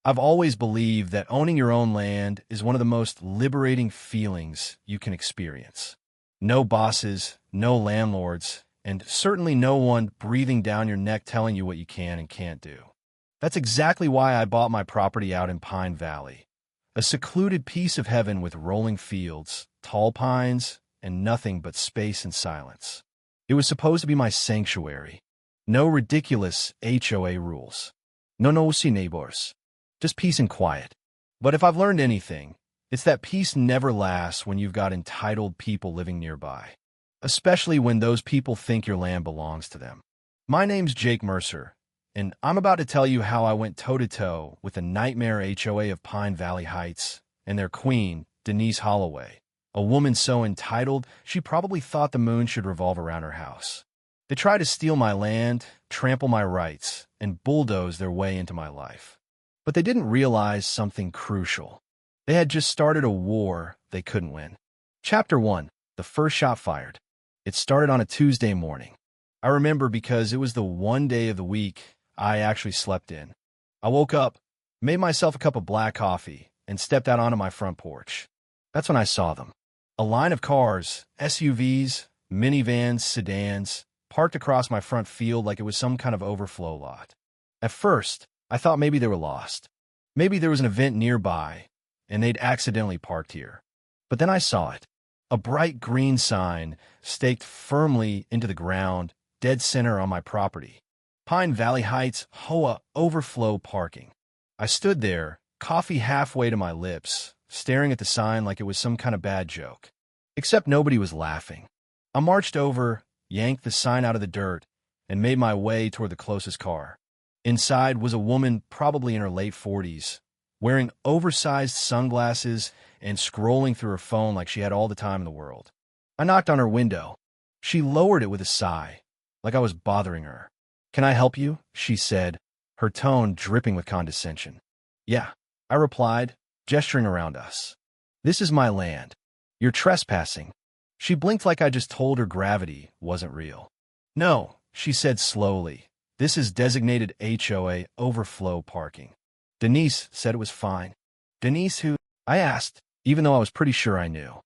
I've always believed that owning your own land is one of the most liberating feelings you can experience. No bosses, no landlords, and certainly no one breathing down your neck telling you what you can and can't do. That's exactly why I bought my property out in Pine Valley, a secluded piece of heaven with rolling fields, tall pines, and nothing but space and silence. It was supposed to be my sanctuary. No ridiculous HOA rules. No nosy neighbors. Just peace and quiet. But if I've learned anything, it's that peace never lasts when you've got entitled people living nearby, especially when those people think your land belongs to them. My name's Jake Mercer, and I'm about to tell you how I went toe-to-toe with the nightmare HOA of Pine Valley Heights and their queen, Denise Holloway, a woman so entitled she probably thought the moon should revolve around her house. They tried to steal my land, trample my rights, and bulldoze their way into my life. But they didn't realize something crucial. They had just started a war they couldn't win. Chapter 1. The first shot fired. It started on a Tuesday morning. I remember because it was the one day of the week I actually slept in. I woke up, made myself a cup of black coffee, and stepped out onto my front porch. That's when I saw them. A line of cars, SUVs, minivans, sedans, parked across my front field like it was some kind of overflow lot. At first, I thought maybe they were lost. Maybe there was an event nearby, and they'd accidentally parked here. But then I saw it. A bright green sign staked firmly into the ground, dead center on my property. Pine Valley Heights HOA Overflow Parking. I stood there, coffee halfway to my lips, staring at the sign like it was some kind of bad joke. Except nobody was laughing. I marched over, yanked the sign out of the dirt, and made my way toward the closest car. Inside was a woman probably in her late 40s, wearing oversized sunglasses and scrolling through her phone like she had all the time in the world. I knocked on her window. She lowered it with a sigh, like I was bothering her. "Can I help you?" she said, her tone dripping with condescension. "Yeah," I replied, gesturing around us. "This is my land. You're trespassing." She blinked like I just told her gravity wasn't real. "No," she said slowly. "This is designated HOA overflow parking." Denise said it was fine. "Denise who?" I asked, even though I was pretty sure I knew.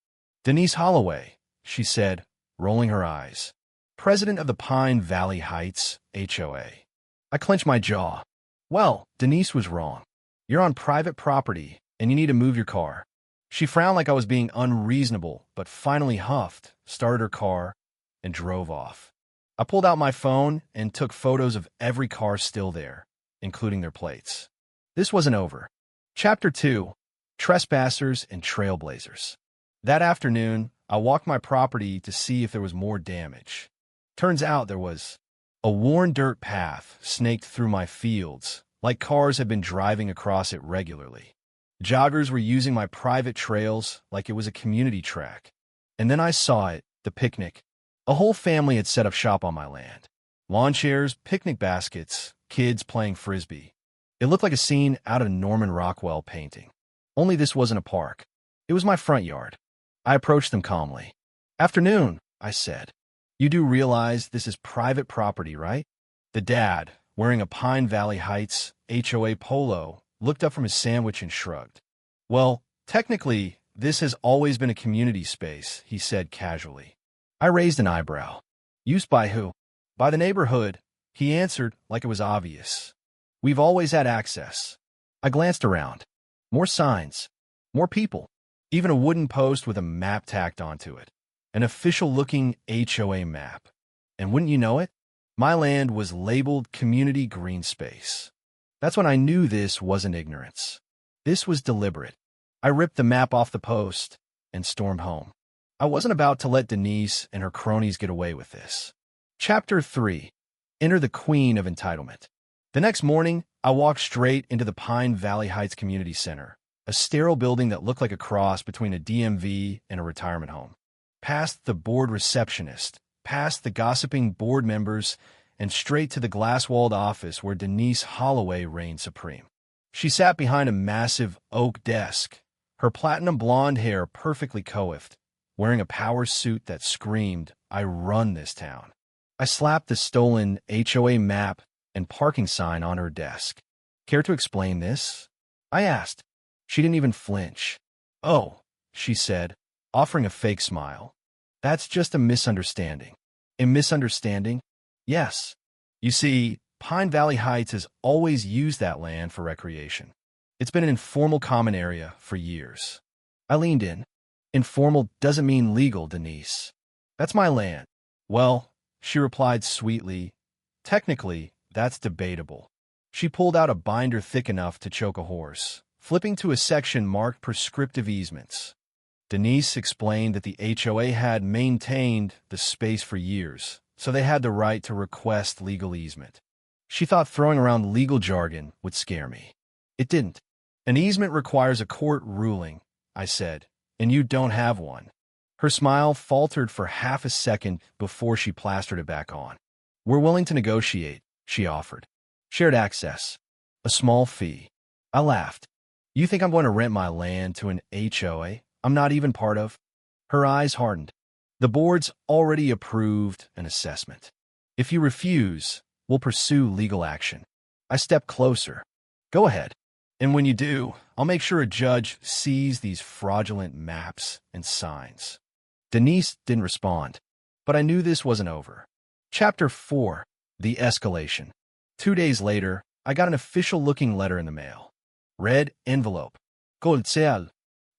"Denise Holloway," she said, rolling her eyes. "President of the Pine Valley Heights HOA. I clenched my jaw. Well, Denise was wrong. You're on private property, and you need to move your car. She frowned like I was being unreasonable, but finally huffed, started her car, and drove off. I pulled out my phone and took photos of every car still there, including their plates. This wasn't over. Chapter 2. Trespassers and Trailblazers. That afternoon, I walked my property to see if there was more damage. Turns out there was. A worn dirt path snaked through my fields, like cars had been driving across it regularly. Joggers were using my private trails like it was a community track. And then I saw it, the picnic. A whole family had set up shop on my land. Lawn chairs, picnic baskets, kids playing frisbee. It looked like a scene out of a Norman Rockwell painting. Only this wasn't a park. It was my front yard. I approached them calmly. "Afternoon," I said. "You do realize this is private property, right?" The dad, wearing a Pine Valley Heights HOA polo, looked up from his sandwich and shrugged. "Well, technically, this has always been a community space," he said casually. I raised an eyebrow. "Used by who?" "By the neighborhood," he answered like it was obvious. "We've always had access." I glanced around. More signs. More people. Even a wooden post with a map tacked onto it. An official-looking HOA map. And wouldn't you know it? My land was labeled Community Green Space. That's when I knew this wasn't ignorance. This was deliberate. I ripped the map off the post and stormed home. I wasn't about to let Denise and her cronies get away with this. Chapter 3. Enter the Queen of Entitlement. The next morning, I walked straight into the Pine Valley Heights Community Center, a sterile building that looked like a cross between a DMV and a retirement home. Past the board receptionist, past the gossiping board members, and straight to the glass-walled office where Denise Holloway reigned supreme. She sat behind a massive oak desk, her platinum blonde hair perfectly coiffed, wearing a power suit that screamed, "I run this town." I slapped the stolen HOA map and parking sign on her desk. "Care to explain this?" I asked. She didn't even flinch. Oh, she said, offering a fake smile. That's just a misunderstanding. A misunderstanding? Yes. You see, Pine Valley Heights has always used that land for recreation. It's been an informal common area for years. I leaned in. Informal doesn't mean legal, Denise. That's my land. Well, she replied sweetly, technically, that's debatable. She pulled out a binder thick enough to choke a horse, flipping to a section marked prescriptive easements. Denise explained that the HOA had maintained the space for years, so they had the right to request legal easement. She thought throwing around legal jargon would scare me. It didn't. An easement requires a court ruling, I said, and you don't have one. Her smile faltered for half a second before she plastered it back on. We're willing to negotiate, she offered. Shared access. A small fee. I laughed. You think I'm going to rent my land to an HOA I'm not even part of? Her eyes hardened. The board's already approved an assessment. If you refuse, we'll pursue legal action. I stepped closer. Go ahead. And when you do, I'll make sure a judge sees these fraudulent maps and signs. Denise didn't respond, but I knew this wasn't over. Chapter 4. The Escalation. 2 days later, I got an official-looking letter in the mail. Red envelope. Goldsel.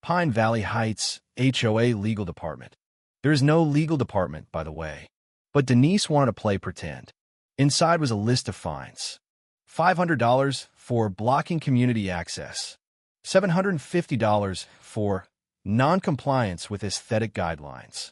Pine Valley Heights, HOA Legal Department. There is no legal department, by the way. But Denise wanted to play pretend. Inside was a list of fines. $500 for blocking community access. $750 for non-compliance with aesthetic guidelines.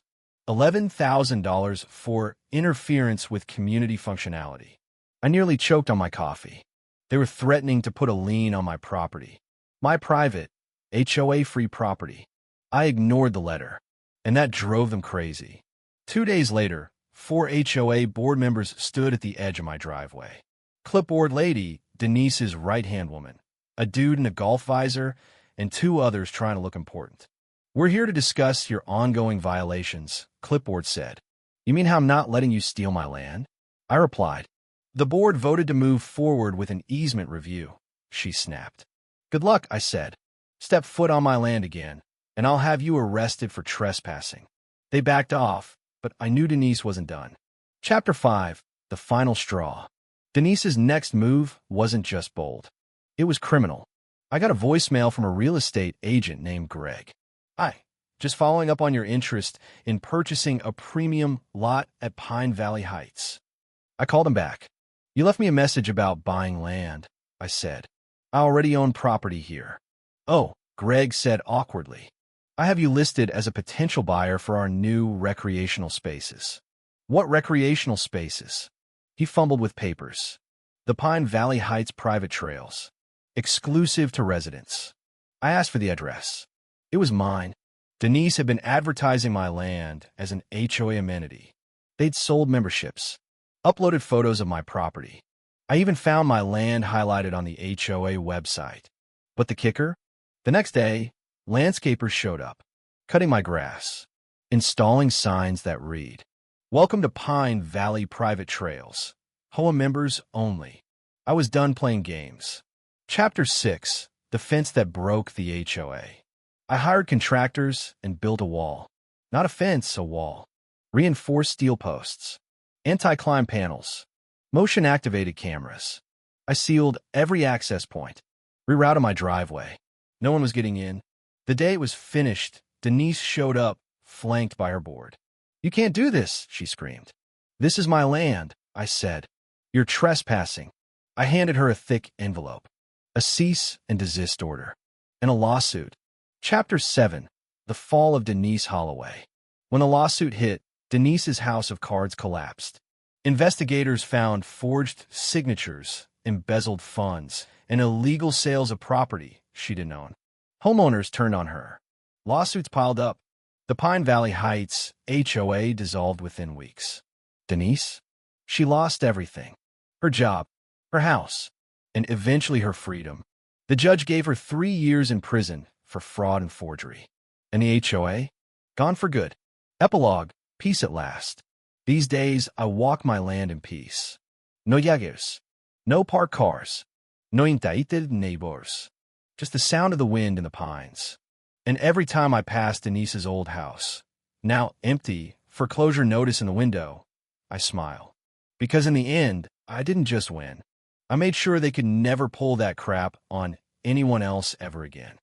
$11,000 for interference with community functionality. I nearly choked on my coffee. They were threatening to put a lien on my property. My private, HOA-free property. I ignored the letter, and that drove them crazy. 2 days later, 4 HOA board members stood at the edge of my driveway. Clipboard lady, Denise's right-hand woman, a dude in a golf visor, and 2 others trying to look important. We're here to discuss your ongoing violations, Clipboard said. You mean how I'm not letting you steal my land? I replied. The board voted to move forward with an easement review, she snapped. Good luck, I said. Step foot on my land again, and I'll have you arrested for trespassing. They backed off, but I knew Denise wasn't done. Chapter 5. The Final Straw. Denise's next move wasn't just bold. It was criminal. I got a voicemail from a real estate agent named Greg. Hi, just following up on your interest in purchasing a premium lot at Pine Valley Heights. I called him back. You left me a message about buying land, I said. I already own property here. Oh, Greg said awkwardly. I have you listed as a potential buyer for our new recreational spaces. What recreational spaces? He fumbled with papers. The Pine Valley Heights private trails. Exclusive to residents. I asked for the address. It was mine. Denise had been advertising my land as an HOA amenity. They'd sold memberships. Uploaded photos of my property. I even found my land highlighted on the HOA website. But the kicker? The next day, landscapers showed up, cutting my grass, installing signs that read, Welcome to Pine Valley Private Trails. HOA members only. I was done playing games. Chapter 6. The Fence That Broke the HOA. I hired contractors and built a wall. Not a fence, a wall. Reinforced steel posts. Anti-climb panels. Motion-activated cameras. I sealed every access point. Rerouted my driveway. No one was getting in. The day it was finished, Denise showed up, flanked by her board. You can't do this, she screamed. This is my land, I said. You're trespassing. I handed her a thick envelope. A cease and desist order. And a lawsuit. Chapter 7. The Fall of Denise Holloway. When the lawsuit hit, Denise's house of cards collapsed. Investigators found forged signatures, embezzled funds, and illegal sales of property she didn't own. Homeowners turned on her. Lawsuits piled up. The Pine Valley Heights HOA dissolved within weeks. Denise? She lost everything. Her job, her house, and eventually her freedom. The judge gave her 3 years in prison for fraud and forgery. And the HOA? Gone for good. Epilogue, peace at last. These days, I walk my land in peace. No llagues. No parked cars. No indicted neighbors. just the sound of the wind in the pines. And every time I pass Denise's old house, now empty, foreclosure notice in the window, I smile. Because in the end, I didn't just win. I made sure they could never pull that crap on anyone else ever again.